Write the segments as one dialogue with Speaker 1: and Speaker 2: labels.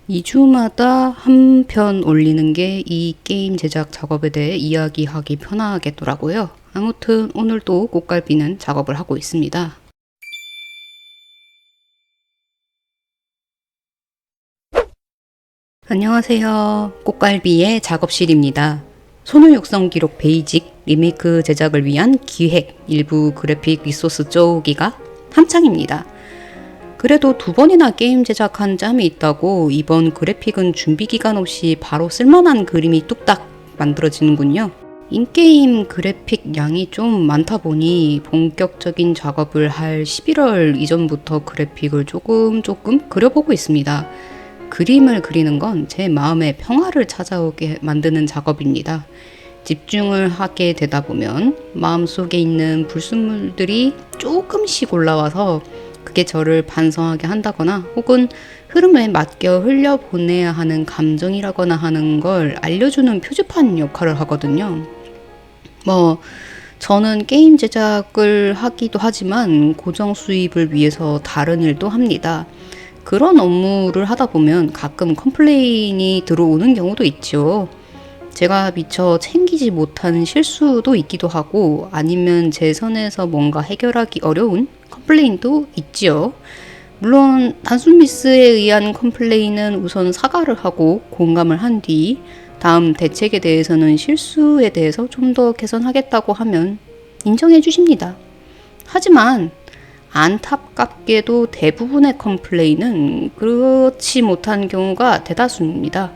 Speaker 1: 2주마다 한 편 올리는 게 이 게임 제작 작업에 대해 이야기하기 편하겠더라고요. 아무튼 오늘도 꽃갈비는 작업을 하고 있습니다. 안녕하세요. 꽃갈비의 작업실입니다. 손을 육성 기록 베이직 리메이크 제작을 위한 기획, 일부 그래픽 리소스 쪼기가 한창입니다. 그래도 2번이나 게임 제작한 짬이 있다고 이번 그래픽은 준비 기간 없이 바로 쓸만한 그림이 뚝딱 만들어지는군요. 인게임 그래픽 양이 좀 많다 보니 본격적인 작업을 할 11월 이전부터 그래픽을 조금 그려보고 있습니다. 그림을 그리는 건 제 마음의 평화를 찾아오게 만드는 작업입니다. 집중을 하게 되다 보면 마음속에 있는 불순물들이 조금씩 올라와서 그게 저를 반성하게 한다거나 혹은 흐름에 맡겨 흘려보내야 하는 감정이라거나 하는 걸 알려주는 표지판 역할을 하거든요. 저는 게임 제작을 하기도 하지만 고정 수입을 위해서 다른 일도 합니다. 그런 업무를 하다 보면 가끔 컴플레인이 들어오는 경우도 있죠. 제가 미처 챙기지 못한 실수도 있기도 하고 아니면 제 선에서 뭔가 해결하기 어려운 컴플레인도 있지요. 물론 단순 미스에 의한 컴플레인은 우선 사과를 하고 공감을 한 뒤 다음 대책에 대해서는 실수에 대해서 좀 더 개선하겠다고 하면 인정해 주십니다. 하지만 안타깝게도 대부분의 컴플레인은 그렇지 못한 경우가 대다수입니다.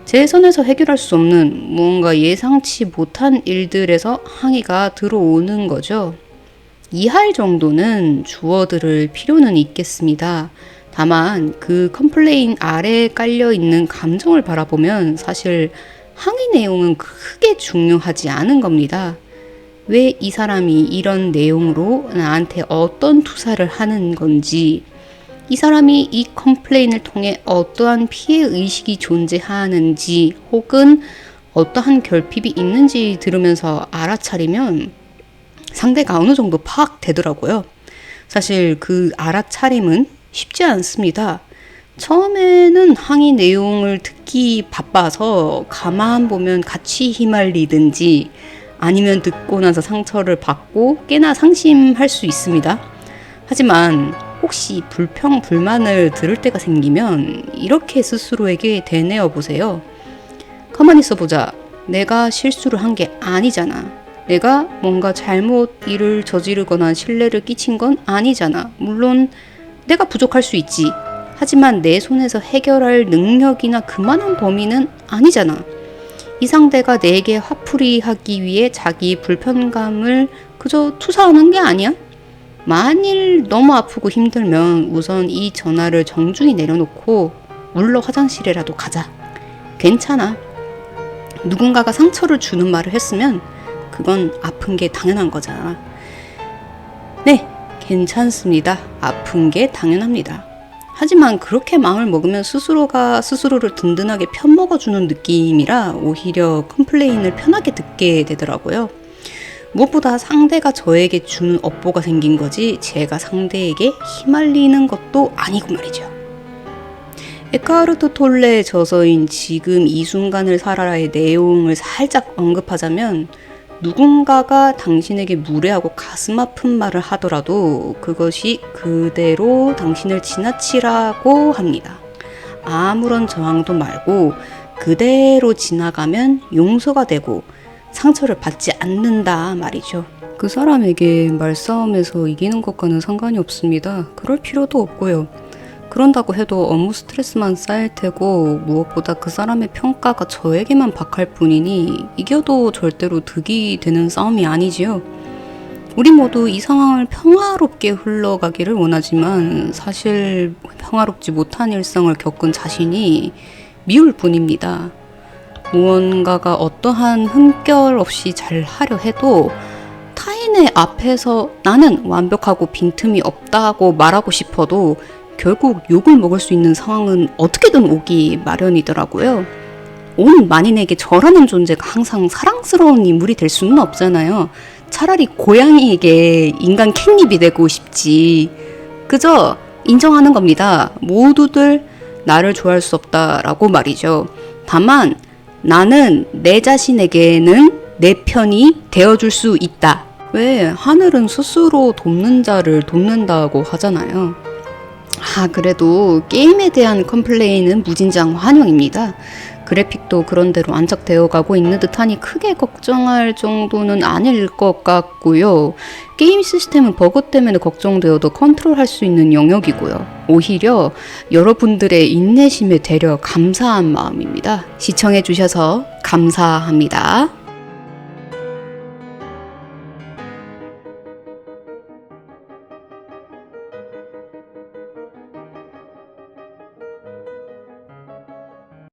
Speaker 1: 제 선에서 해결할 수 없는 무언가 예상치 못한 일들에서 항의가 들어오는 거죠. 이할 정도는 주어들을 필요는 있겠습니다. 다만 그 컴플레인 아래에 깔려있는 감정을 바라보면 사실 항의 내용은 크게 중요하지 않은 겁니다. 왜 이 사람이 이런 내용으로 나한테 어떤 투사를 하는 건지, 이 사람이 이 컴플레인을 통해 어떠한 피해 의식이 존재하는지 혹은 어떠한 결핍이 있는지 들으면서 알아차리면 상대가 어느 정도 파악되더라고요. 사실 그 알아차림은 쉽지 않습니다. 처음에는 항의 내용을 듣기 바빠서 가만 보면 같이 휘말리든지 아니면 듣고 나서 상처를 받고 꽤나 상심할 수 있습니다. 하지만 혹시 불평, 불만을 들을 때가 생기면 이렇게 스스로에게 되뇌어 보세요. 가만히 있어보자. 내가 실수를 한 게 아니잖아. 내가 뭔가 잘못 일을 저지르거나 신뢰를 끼친 건 아니잖아. 물론 내가 부족할 수 있지. 하지만 내 손에서 해결할 능력이나 그만한 범위는 아니잖아. 이 상대가 내게 화풀이하기 위해 자기 불편감을 그저 투사하는 게 아니야? 만일 너무 아프고 힘들면 우선 이 전화를 정중히 내려놓고 울러 화장실에라도 가자. 괜찮아. 누군가가 상처를 주는 말을 했으면 그건 아픈 게 당연한 거잖아. 네, 괜찮습니다. 아픈 게 당연합니다. 하지만 그렇게 마음을 먹으면 스스로가 스스로를 든든하게 편먹어주는 느낌이라 오히려 컴플레인을 편하게 듣게 되더라고요. 무엇보다 상대가 저에게 주는 업보가 생긴 거지 제가 상대에게 휘말리는 것도 아니고 말이죠. 에카르트 톨레의 저서인 지금 이 순간을 살아라의 내용을 살짝 언급하자면 누군가가 당신에게 무례하고 가슴 아픈 말을 하더라도 그것이 그대로 당신을 지나치라고 합니다. 아무런 저항도 말고 그대로 지나가면 용서가 되고 상처를 받지 않는다 말이죠. 그 사람에게 말싸움에서 이기는 것과는 상관이 없습니다. 그럴 필요도 없고요. 그런다고 해도 업무 스트레스만 쌓일 테고 무엇보다 그 사람의 평가가 저에게만 박할 뿐이니 이겨도 절대로 득이 되는 싸움이 아니지요. 우리 모두 이 상황을 평화롭게 흘러가기를 원하지만 사실 평화롭지 못한 일상을 겪은 자신이 미울 뿐입니다. 무언가가 어떠한 흠결 없이 잘 하려 해도 타인의 앞에서 나는 완벽하고 빈틈이 없다고 말하고 싶어도 결국 욕을 먹을 수 있는 상황은 어떻게든 오기 마련이더라고요. 온 만인에게 저라는 존재가 항상 사랑스러운 인물이 될 수는 없잖아요. 차라리 고양이에게 인간 캣닙이 되고 싶지. 그저 인정하는 겁니다. 모두들 나를 좋아할 수 없다라고 말이죠. 다만 나는 내 자신에게는 내 편이 되어줄 수 있다. 왜 하늘은 스스로 돕는 자를 돕는다고 하잖아요. 그래도 게임에 대한 컴플레인은 무진장 환영입니다. 그래픽도 그런대로 안착되어 가고 있는 듯하니 크게 걱정할 정도는 아닐 것 같고요. 게임 시스템은 버그 때문에 걱정되어도 컨트롤할 수 있는 영역이고요. 오히려 여러분들의 인내심에 되려 감사한 마음입니다. 시청해 주셔서 감사합니다.